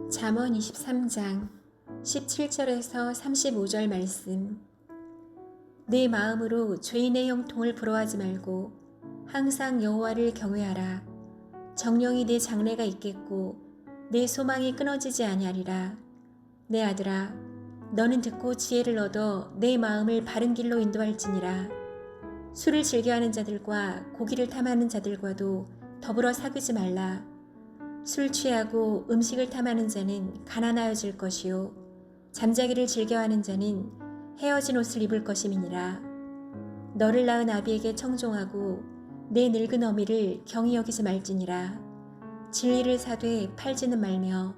잠언 23장 17절에서 35절 말씀. 내 마음으로 죄인의 형통을 부러워하지 말고 항상 여호와를 경외하라. 정령이 내 장래가 있겠고 내 소망이 끊어지지 아니하리라. 내 아들아, 너는 듣고 지혜를 얻어 내 마음을 바른 길로 인도할지니라. 술을 즐겨하는 자들과 고기를 탐하는 자들과도 더불어 사귀지 말라. 술 취하고 음식을 탐하는 자는 가난하여질 것이요 잠자기를 즐겨하는 자는 헤어진 옷을 입을 것임이니라. 너를 낳은 아비에게 청종하고 내 늙은 어미를 경히 여기지 말지니라. 진리를 사되 팔지는 말며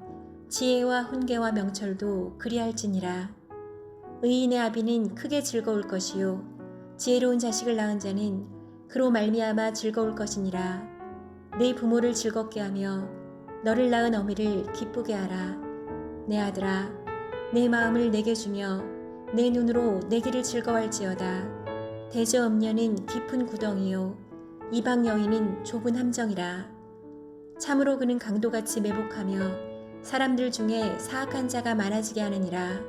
지혜와 훈계와 명철도 그리할지니라. 의인의 아비는 크게 즐거울 것이요 지혜로운 자식을 낳은 자는 그로 말미암아 즐거울 것이니라. 내 부모를 즐겁게 하며 너를 낳은 어미를 기쁘게 하라. 내 아들아, 내 마음을 내게 주며 내 눈으로 내 길을 즐거워할지어다. 대저 음녀는 깊은 구덩이요 이방 여인은 좁은 함정이라. 참으로 그는 강도같이 매복하며 사람들 중에 사악한 자가 많아지게 하느니라.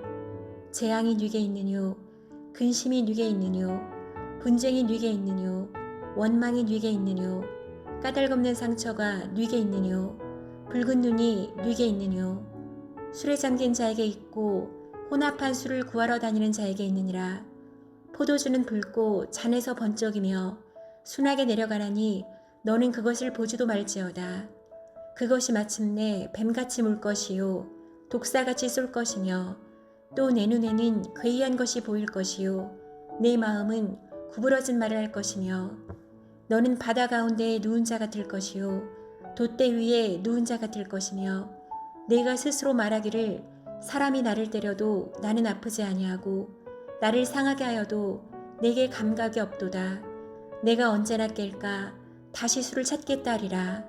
재앙이 네게 있느뇨 근심이 네게 있느뇨 분쟁이 네게 있느뇨 원망이 네게 있느뇨 까닭없는 상처가 네게 있느뇨 붉은 눈이 네게 있느뇨. 술에 잠긴 자에게 있고 혼합한 술을 구하러 다니는 자에게 있느니라. 포도주는 붉고 잔에서 번쩍이며 순하게 내려가나니 너는 그것을 보지도 말지어다. 그것이 마침내 뱀같이 물 것이요 독사같이 쏠 것이며 또 내 눈에는 괴이한 것이 보일 것이요 내 마음은 구부러진 말을 할 것이며 너는 바다 가운데에 누운 자 같을 것이요 돛대 위에 누운 자 같을 것이며 내가 스스로 말하기를 사람이 나를 때려도 나는 아프지 아니하고 나를 상하게 하여도 내게 감각이 없도다. 내가 언제나 깰까 다시 술을 찾겠다 하리라.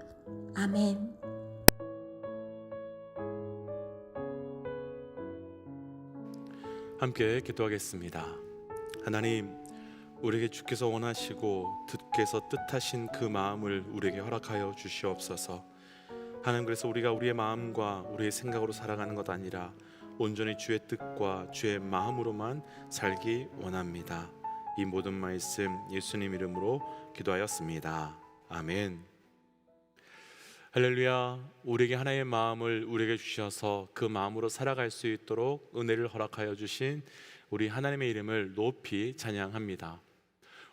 아멘. 함께 기도하겠습니다. 하나님, 우리에게 주께서 원하시고 주께서 뜻하신 그 마음을 우리에게 허락하여 주시옵소서. 하나님, 그래서 우리가 우리의 마음과 우리의 생각으로 살아가는 것 아니라 온전히 주의 뜻과 주의 마음으로만 살기 원합니다. 이 모든 말씀 예수님 이름으로 기도하였습니다. 아멘. 할렐루야. 우리에게 하나의 마음을 우리에게 주셔서 그 마음으로 살아갈 수 있도록 은혜를 허락하여 주신 우리 하나님의 이름을 높이 찬양합니다.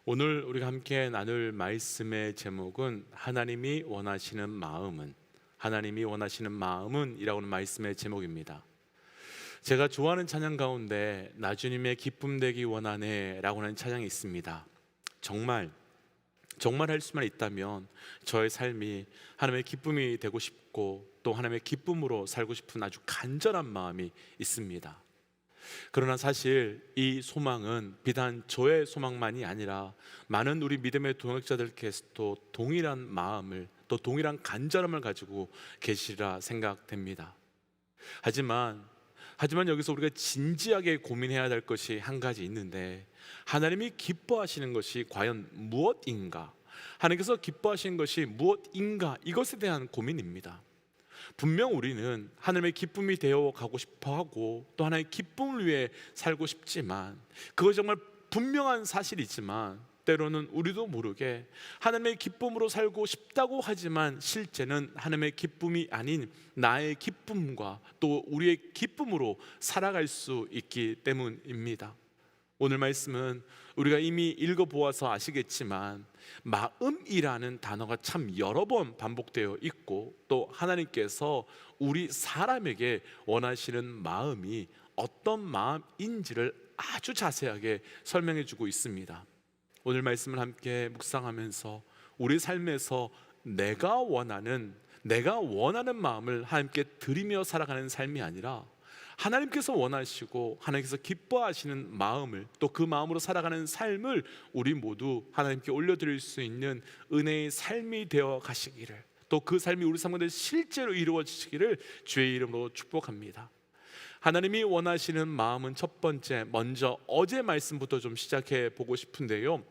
오늘 우리가 함께 나눌 말씀의 제목은 하나님이 원하시는 마음은, 하나님이 원하시는 마음은 이라고 하는 말씀의 제목입니다. 제가 좋아하는 찬양 가운데 나주님의 기쁨 되기 원하네 라고 하는 찬양이 있습니다. 정말 할 수만 있다면 저의 삶이 하나님의 기쁨이 되고 싶고 또 하나님의 기쁨으로 살고 싶은 아주 간절한 마음이 있습니다. 그러나 사실 이 소망은 비단 저의 소망만이 아니라 많은 우리 믿음의 동역자들께서도 동일한 마음을 또 동일한 간절함을 가지고 계시리라 생각됩니다. 하지만 여기서 우리가 진지하게 고민해야 될 것이 한 가지 있는데, 하나님이 기뻐하시는 것이 과연 무엇인가? 하나님께서 기뻐하시는 것이 무엇인가? 이것에 대한 고민입니다. 분명 우리는 하나님의 기쁨이 되어 가고 싶어하고 또 하나님의 기쁨을 위해 살고 싶지만, 그것이 정말 분명한 사실이지만 때로는 우리도 모르게 하나님의 기쁨으로 살고 싶다고 하지만 실제는 하나님의 기쁨이 아닌 나의 기쁨과 또 우리의 기쁨으로 살아갈 수 있기 때문입니다. 오늘 말씀은 우리가 이미 읽어보아서 아시겠지만 마음이라는 단어가 참 여러 번 반복되어 있고 또 하나님께서 우리 사람에게 원하시는 마음이 어떤 마음인지를 아주 자세하게 설명해 주고 있습니다. 오늘 말씀을 함께 묵상하면서 우리 삶에서 내가 원하는 마음을 하나님께 드리며 살아가는 삶이 아니라 하나님께서 원하시고 하나님께서 기뻐하시는 마음을 또 그 마음으로 살아가는 삶을 우리 모두 하나님께 올려드릴 수 있는 은혜의 삶이 되어 가시기를, 또 그 삶이 우리 삶 가운데 실제로 이루어지시기를 주의 이름으로 축복합니다. 하나님이 원하시는 마음은 첫 번째, 먼저 어제 말씀부터 좀 시작해 보고 싶은데요.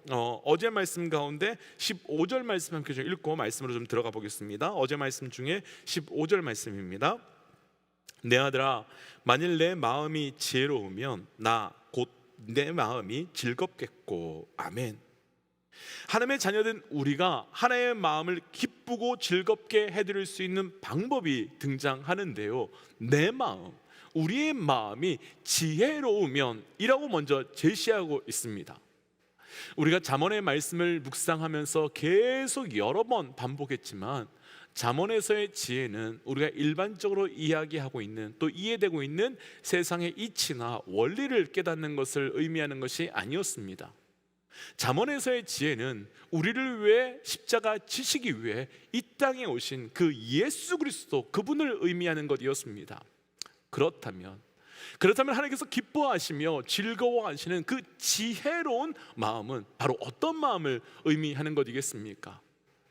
어제 말씀 가운데 15절 말씀 함께 좀 읽고 말씀으로 좀 들어가 보겠습니다. 어제 말씀 중에 15절 말씀입니다. 내 아들아, 만일 내 마음이 지혜로우면 나 곧 내 마음이 즐겁겠고. 아멘. 하나님의 자녀된 우리가 하나님의 마음을 기쁘고 즐겁게 해드릴 수 있는 방법이 등장하는데요, 내 마음, 우리의 마음이 지혜로우면 이라고 먼저 제시하고 있습니다. 우리가 잠언의 말씀을 묵상하면서 계속 여러 번 반복했지만, 잠언에서의 지혜는 우리가 일반적으로 이야기하고 있는, 또 이해되고 있는 세상의 이치나 원리를 깨닫는 것을 의미하는 것이 아니었습니다. 잠언에서의 지혜는 우리를 위해 십자가 지시기 위해 이 땅에 오신 그 예수 그리스도, 그분을 의미하는 것이었습니다. 그렇다면 하나님께서 기뻐하시며 즐거워하시는 그 지혜로운 마음은 바로 어떤 마음을 의미하는 것이겠습니까?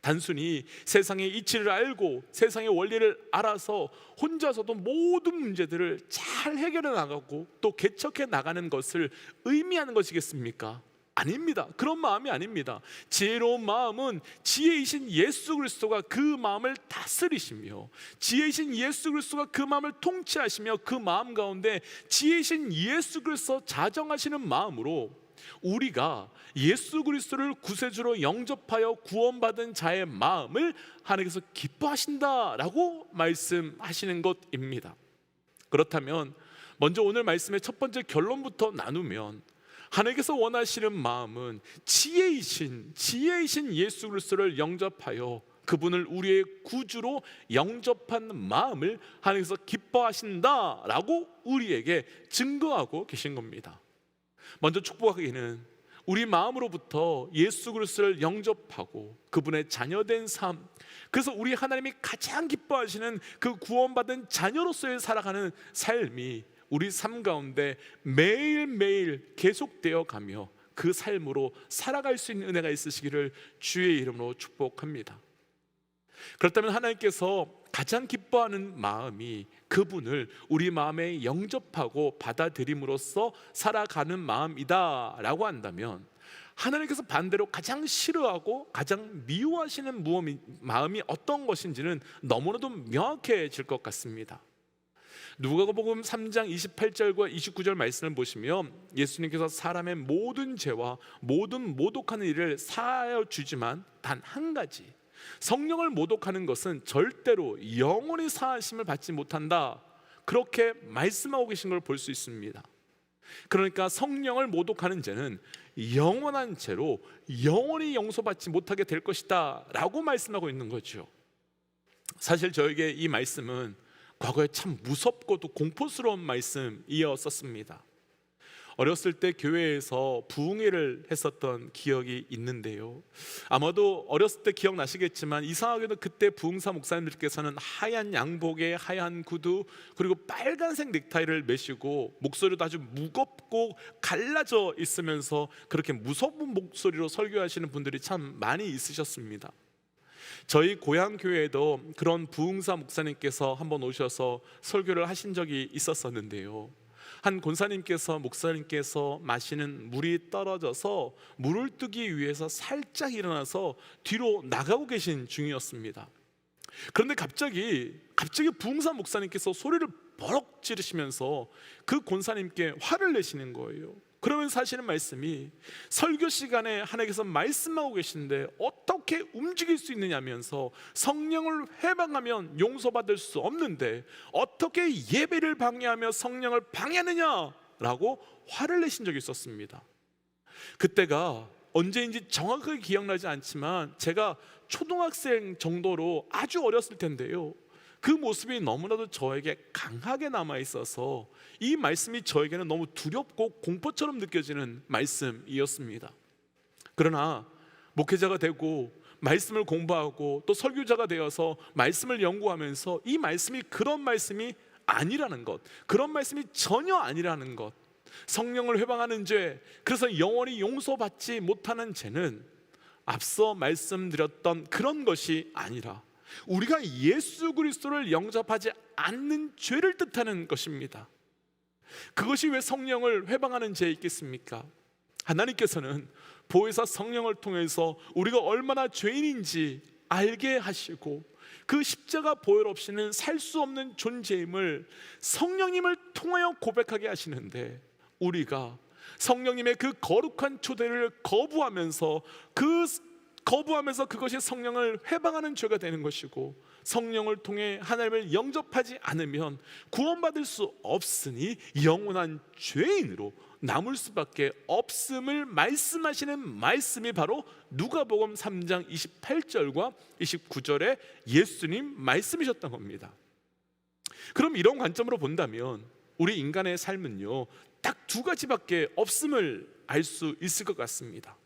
단순히 세상의 이치를 알고 세상의 원리를 알아서 혼자서도 모든 문제들을 잘 해결해 나가고 또 개척해 나가는 것을 의미하는 것이겠습니까? 아닙니다. 그런 마음이 아닙니다. 지혜로운 마음은 지혜이신 예수 그리스도가 그 마음을 다스리시며, 지혜이신 예수 그리스도가 그 마음을 통치하시며, 그 마음 가운데 지혜이신 예수 그리스도 자정하시는 마음으로 우리가 예수 그리스도를 구세주로 영접하여 구원받은 자의 마음을 하나님께서 기뻐하신다라고 말씀하시는 것입니다. 그렇다면 먼저 오늘 말씀의 첫 번째 결론부터 나누면, 하나님께서 원하시는 마음은 지혜이신 예수 그리스도를 영접하여 그분을 우리의 구주로 영접한 마음을 하나님께서 기뻐하신다라고 우리에게 증거하고 계신 겁니다. 먼저 축복하기는 우리 마음으로부터 예수 그리스도를 영접하고 그분의 자녀된 삶, 그래서 우리 하나님이 가장 기뻐하시는 그 구원받은 자녀로서의 살아가는 삶이 우리 삶 가운데 매일매일 계속되어 가며 그 삶으로 살아갈 수 있는 은혜가 있으시기를 주의 이름으로 축복합니다. 그렇다면 하나님께서 가장 기뻐하는 마음이 그분을 우리 마음에 영접하고 받아들임으로써 살아가는 마음이다라고 한다면, 하나님께서 반대로 가장 싫어하고 가장 미워하시는 마음이 어떤 것인지는 너무나도 명확해질 것 같습니다. 누가복음 3장 28절과 29절 말씀을 보시면 예수님께서 사람의 모든 죄와 모든 모독하는 일을 사하여 주지만 단 한 가지, 성령을 모독하는 것은 절대로 영원히 사하심을 받지 못한다, 그렇게 말씀하고 계신 걸 볼 수 있습니다. 그러니까 성령을 모독하는 죄는 영원한 죄로 영원히 용서받지 못하게 될 것이다 라고 말씀하고 있는 거죠. 사실 저에게 이 말씀은 과거에 참 무섭고도 공포스러운 말씀이었었습니다. 어렸을 때 교회에서 부흥회를 했었던 기억이 있는데요, 아마도 어렸을 때 기억나시겠지만 이상하게도 그때 부흥사 목사님들께서는 하얀 양복에 하얀 구두 그리고 빨간색 넥타이를 매시고 목소리도 아주 무겁고 갈라져 있으면서 그렇게 무서운 목소리로 설교하시는 분들이 참 많이 있으셨습니다. 저희 고향 교회에도 그런 부흥사 목사님께서 한번 오셔서 설교를 하신 적이 있었었는데요, 한 권사님께서 목사님께서 마시는 물이 떨어져서 물을 뜨기 위해서 살짝 일어나서 뒤로 나가고 계신 중이었습니다. 그런데 갑자기 부흥사 목사님께서 소리를 버럭 지르시면서 그 권사님께 화를 내시는 거예요. 그러면서 하시는 말씀이, 설교 시간에 하나님께서 말씀하고 계신데 어떻게 움직일 수 있느냐면서, 성령을 회방하면 용서받을 수 없는데 어떻게 예배를 방해하며 성령을 방해하느냐라고 화를 내신 적이 있었습니다. 그때가 언제인지 정확하게 기억나지 않지만 제가 초등학생 정도로 아주 어렸을 텐데요, 그 모습이 너무나도 저에게 강하게 남아있어서 이 말씀이 저에게는 너무 두렵고 공포처럼 느껴지는 말씀이었습니다. 그러나 목회자가 되고 말씀을 공부하고 또 설교자가 되어서 말씀을 연구하면서 이 말씀이 그런 말씀이 아니라는 것, 그런 말씀이 전혀 아니라는 것, 성령을 회방하는 죄, 그래서 영원히 용서받지 못하는 죄는 앞서 말씀드렸던 그런 것이 아니라 우리가 예수 그리스도를 영접하지 않는 죄를 뜻하는 것입니다. 그것이 왜 성령을 회방하는 죄이겠습니까? 하나님께서는 보혜사 성령을 통해서 우리가 얼마나 죄인인지 알게 하시고 그 십자가 보혈 없이는 살 수 없는 존재임을 성령님을 통하여 고백하게 하시는데, 우리가 성령님의 그 거룩한 초대를 거부하면서 그것이 성령을 회방하는 죄가 되는 것이고, 성령을 통해 하나님을 영접하지 않으면 구원받을 수 없으니 영원한 죄인으로 남을 수밖에 없음을 말씀하시는 말씀이 바로 누가복음 3장 28절과 29절의 예수님 말씀이셨던 겁니다. 그럼 이런 관점으로 본다면 우리 인간의 삶은요, 딱 두 가지밖에 없음을 알 수 있을 것 같습니다.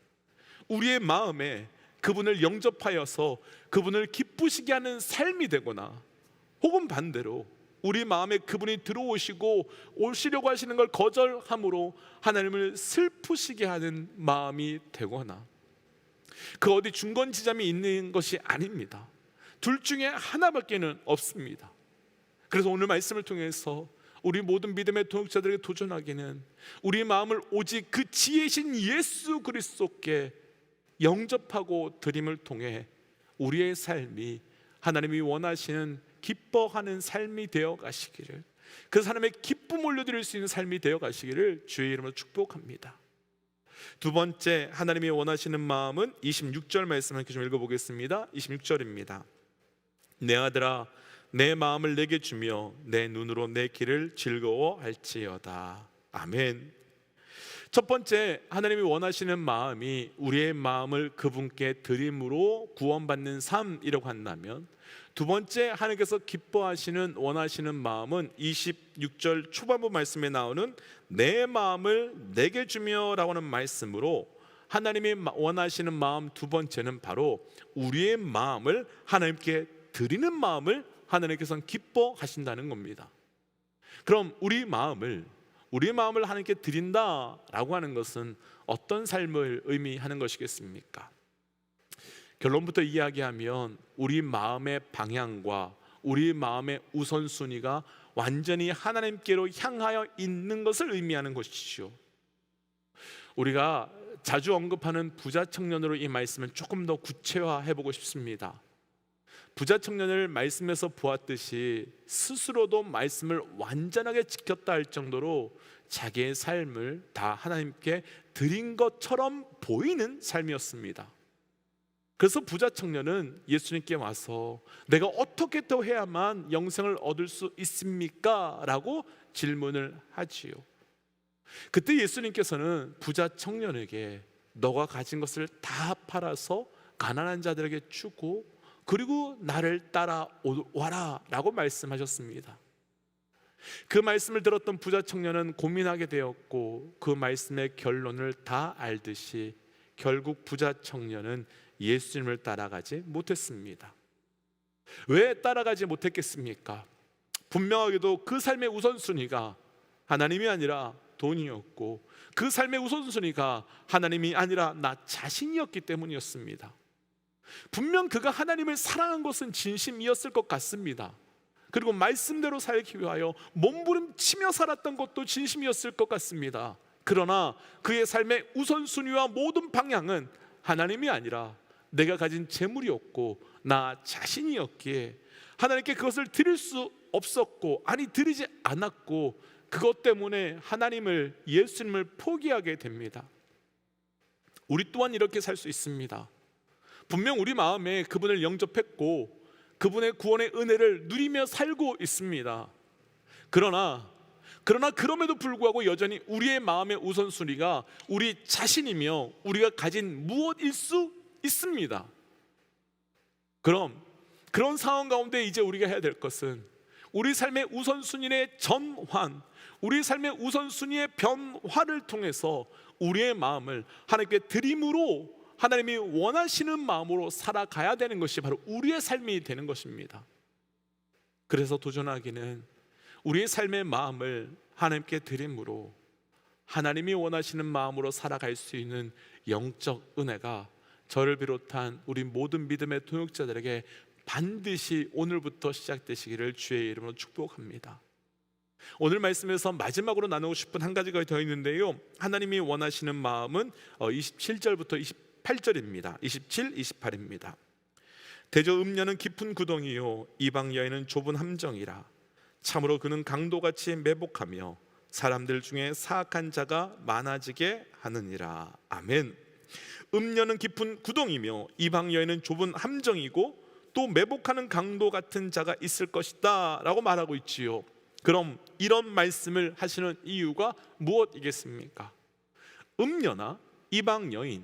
우리의 마음에 그분을 영접하여서 그분을 기쁘시게 하는 삶이 되거나, 혹은 반대로 우리 마음에 그분이 들어오시고 오시려고 하시는 걸 거절함으로 하나님을 슬프시게 하는 마음이 되거나, 그 어디 중간지점이 있는 것이 아닙니다. 둘 중에 하나밖에는 없습니다. 그래서 오늘 말씀을 통해서 우리 모든 믿음의 동역자들에게 도전하기는, 우리 마음을 오직 그 지혜신 예수 그리스도께 영접하고 드림을 통해 우리의 삶이 하나님이 원하시는 기뻐하는 삶이 되어 가시기를, 그 사람의 기쁨 올려드릴 수 있는 삶이 되어 가시기를 주의 이름으로 축복합니다. 두 번째, 하나님이 원하시는 마음은 26절 말씀 함께 좀 읽어보겠습니다. 26절입니다. 내 아들아, 내 마음을 내게 주며 내 눈으로 내 길을 즐거워할지어다. 아멘. 첫 번째, 하나님이 원하시는 마음이 우리의 마음을 그분께 드림으로 구원받는 삶이라고 한다면, 두 번째 하나님께서 기뻐하시는 원하시는 마음은 26절 초반부 말씀에 나오는 내 마음을 내게 주며 라고 하는 말씀으로, 하나님이 원하시는 마음 두 번째는 바로 우리의 마음을 하나님께 드리는 마음을 하나님께서는 기뻐하신다는 겁니다. 그럼 우리 마음을 하나님께 드린다라고 하는 것은 어떤 삶을 의미하는 것이겠습니까? 결론부터 이야기하면 우리 마음의 방향과 우리 마음의 우선순위가 완전히 하나님께로 향하여 있는 것을 의미하는 것이죠. 우리가 자주 언급하는 부자 청년으로 이 말씀을 조금 더 구체화해 보고 싶습니다. 부자 청년을 말씀에서 보았듯이 스스로도 말씀을 완전하게 지켰다 할 정도로 자기의 삶을 다 하나님께 드린 것처럼 보이는 삶이었습니다. 그래서 부자 청년은 예수님께 와서 내가 어떻게 더 해야만 영생을 얻을 수 있습니까? 라고 질문을 하지요. 그때 예수님께서는 부자 청년에게 너가 가진 것을 다 팔아서 가난한 자들에게 주고 그리고 나를 따라와라 라고 말씀하셨습니다. 그 말씀을 들었던 부자 청년은 고민하게 되었고, 그 말씀의 결론을 다 알듯이 결국 부자 청년은 예수님을 따라가지 못했습니다. 왜 따라가지 못했겠습니까? 분명하게도 그 삶의 우선순위가 하나님이 아니라 돈이었고, 그 삶의 우선순위가 하나님이 아니라 나 자신이었기 때문이었습니다. 분명 그가 하나님을 사랑한 것은 진심이었을 것 같습니다. 그리고 말씀대로 살기 위하여 몸부림치며 살았던 것도 진심이었을 것 같습니다. 그러나 그의 삶의 우선순위와 모든 방향은 하나님이 아니라 내가 가진 재물이었고 나 자신이었기에 하나님께 그것을 드릴 수 없었고, 아니 드리지 않았고, 그것 때문에 하나님을, 예수님을 포기하게 됩니다. 우리 또한 이렇게 살 수 있습니다. 분명 우리 마음에 그분을 영접했고 그분의 구원의 은혜를 누리며 살고 있습니다. 그러나 그럼에도 불구하고 여전히 우리의 마음의 우선순위가 우리 자신이며 우리가 가진 무엇일 수 있습니다. 그런 상황 가운데 이제 우리가 해야 될 것은 우리 삶의 우선순위의 전환, 우리 삶의 우선순위의 변화를 통해서 우리의 마음을 하나님께 드림으로, 하나님이 원하시는 마음으로 살아가야 되는 것이 바로 우리의 삶이 되는 것입니다. 그래서 도전하기는 우리의 삶의 마음을 하나님께 드림으로 하나님이 원하시는 마음으로 살아갈 수 있는 영적 은혜가 저를 비롯한 우리 모든 믿음의 동역자들에게 반드시 오늘부터 시작되시기를 주의 이름으로 축복합니다. 오늘 말씀에서 마지막으로 나누고 싶은 한 가지가 더 있는데요, 하나님이 원하시는 마음은 27절부터 28절입니다. 27, 28입니다. 대저 음녀는 깊은 구덩이요 이방 여인은 좁은 함정이라. 참으로 그는 강도같이 매복하며 사람들 중에 사악한 자가 많아지게 하느니라. 아멘. 음녀는 깊은 구덩이며 이방 여인은 좁은 함정이고 또 매복하는 강도 같은 자가 있을 것이다 라고 말하고 있지요. 그럼 이런 말씀을 하시는 이유가 무엇이겠습니까? 음녀나 이방 여인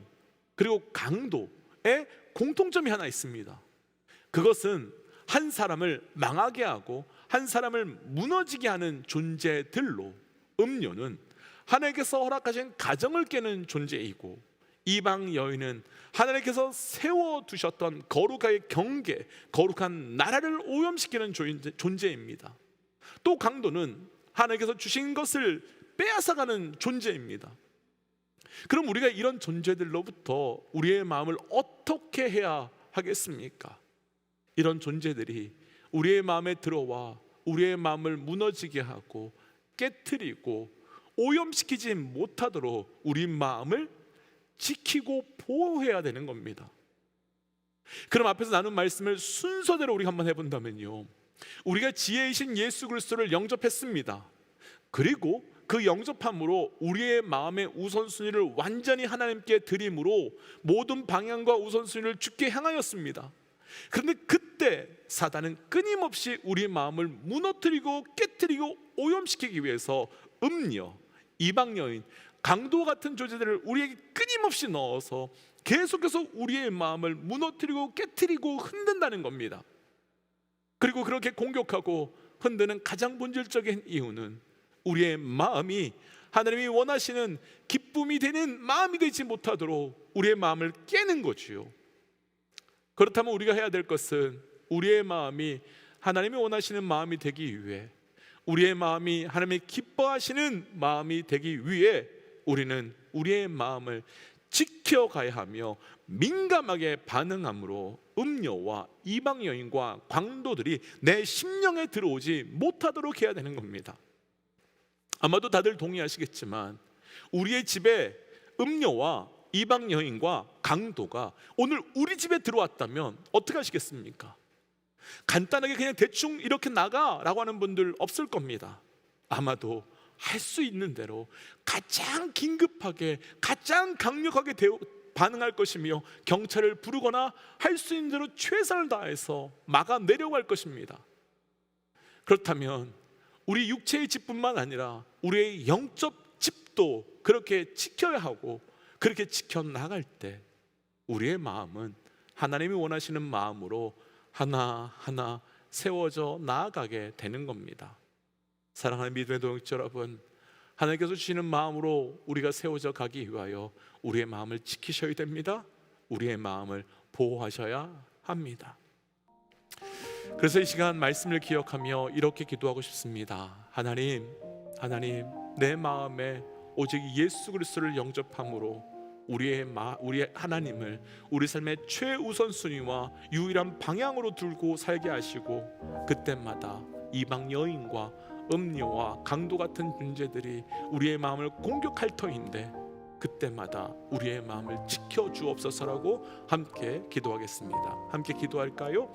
그리고 강도의 공통점이 하나 있습니다. 그것은 한 사람을 망하게 하고 한 사람을 무너지게 하는 존재들로, 음녀는 하나님께서 허락하신 가정을 깨는 존재이고 이방 여인은 하나님께서 세워두셨던 거룩의 경계, 거룩한 나라를 오염시키는 존재입니다. 또 강도는 하나님께서 주신 것을 빼앗아가는 존재입니다. 그럼 우리가 이런 존재들로부터 우리의 마음을 어떻게 해야 하겠습니까? 이런 존재들이 우리의 마음에 들어와 우리의 마음을 무너지게 하고 깨트리고 오염시키지 못하도록 우리 마음을 지키고 보호해야 되는 겁니다. 그럼 앞에서 나눈 말씀을 순서대로 우리가 한번 해본다면요, 우리가 지혜이신 예수 그리스도를 영접했습니다. 그리고 그 영접함으로 우리의 마음의 우선순위를 완전히 하나님께 드림으로 모든 방향과 우선순위를 주께 향하였습니다. 그런데 그때 사단은 끊임없이 우리 마음을 무너뜨리고 깨뜨리고 오염시키기 위해서 음녀, 이방 여인, 강도 같은 존재들을 우리에게 끊임없이 넣어서 계속해서 우리의 마음을 무너뜨리고 깨뜨리고 흔든다는 겁니다. 그리고 그렇게 공격하고 흔드는 가장 본질적인 이유는 우리의 마음이 하나님이 원하시는 기쁨이 되는 마음이 되지 못하도록 우리의 마음을 깨는 거지요. 그렇다면 우리가 해야 될 것은 우리의 마음이 하나님이 원하시는 마음이 되기 위해, 우리의 마음이 하나님이 기뻐하시는 마음이 되기 위해 우리는 우리의 마음을 지켜가야 하며 민감하게 반응함으로 음녀와 이방 여인과 광도들이 내 심령에 들어오지 못하도록 해야 되는 겁니다. 아마도 다들 동의하시겠지만 우리의 집에 음녀와 이방 여인과 강도가 오늘 우리 집에 들어왔다면 어떻게 하시겠습니까? 간단하게 그냥 대충 이렇게 나가라고 하는 분들 없을 겁니다. 아마도 할 수 있는 대로 가장 긴급하게 가장 강력하게 반응할 것이며 경찰을 부르거나 할 수 있는 대로 최선을 다해서 막아내려고 할 것입니다. 그렇다면 우리 육체의 집뿐만 아니라 우리의 영적 집도 그렇게 지켜야 하고, 그렇게 지켜나갈 때 우리의 마음은 하나님이 원하시는 마음으로 하나하나 세워져 나아가게 되는 겁니다. 사랑하는 믿음의 동역자 여러분, 하나님께서 주시는 마음으로 우리가 세워져 가기 위하여 우리의 마음을 지키셔야 됩니다. 우리의 마음을 보호하셔야 합니다. 그래서 이 시간 말씀을 기억하며 이렇게 기도하고 싶습니다. 하나님, 내 마음에 오직 예수 그리스도를 영접함으로 우리의 하나님을 우리 삶의 최우선순위와 유일한 방향으로 들고 살게 하시고, 그때마다 이방 여인과 음녀와 강도 같은 존재들이 우리의 마음을 공격할 터인데 그때마다 우리의 마음을 지켜주옵소서라고 함께 기도하겠습니다. 함께 기도할까요?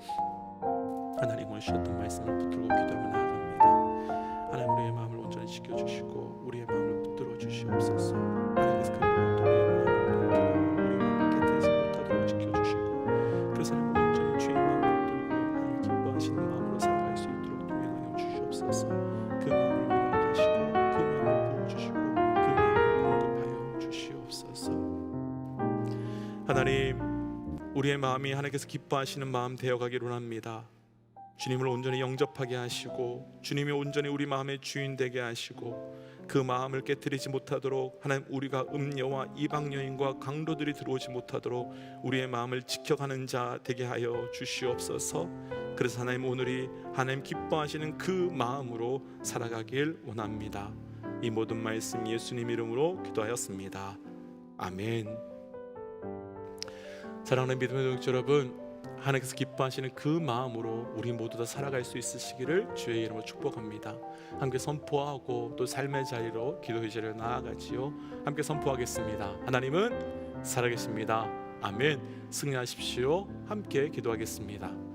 하나님, 오늘 주셨던 말씀을 붙들고 기도하며 나아갑니다. 하나님, 우리의 마음을 온전히 지켜주시고 우리의 마음을 붙들어 주시옵소서. 하나님께서 그 모든 우리의 마음을 깨뜨리지 못하도록 지켜주시고, 그래서 하나님 온전히 주의 마음을 붙들고 하나님 기뻐하시는 마음으로 살아갈 수 있도록 동행하여 주시옵소서. 그 마음을 위로하시고 그 마음을 부어주시고 그 마음을 공급하여 주시옵소서. 하나님, 우리의 마음이 하나님께서 기뻐하시는 마음 되어가기를 원합니다. 주님을 온전히 영접하게 하시고 주님이 온전히 우리 마음의 주인 되게 하시고, 그 마음을 깨뜨리지 못하도록 하나님, 우리가 음녀와 이방 여인과 강도들이 들어오지 못하도록 우리의 마음을 지켜가는 자 되게 하여 주시옵소서. 그래서 하나님, 오늘이 하나님 기뻐하시는 그 마음으로 살아가길 원합니다. 이 모든 말씀 예수님 이름으로 기도하였습니다. 아멘. 사랑하는 믿음의 동역자 여러분, 하나님께서 기뻐하시는 그 마음으로 우리 모두 다 살아갈 수 있으시기를 주의 이름으로 축복합니다. 함께 선포하고 또 삶의 자리로 기도의 자리로 나아가지요. 함께 선포하겠습니다. 하나님은 살아계십니다. 아멘. 승리하십시오. 함께 기도하겠습니다.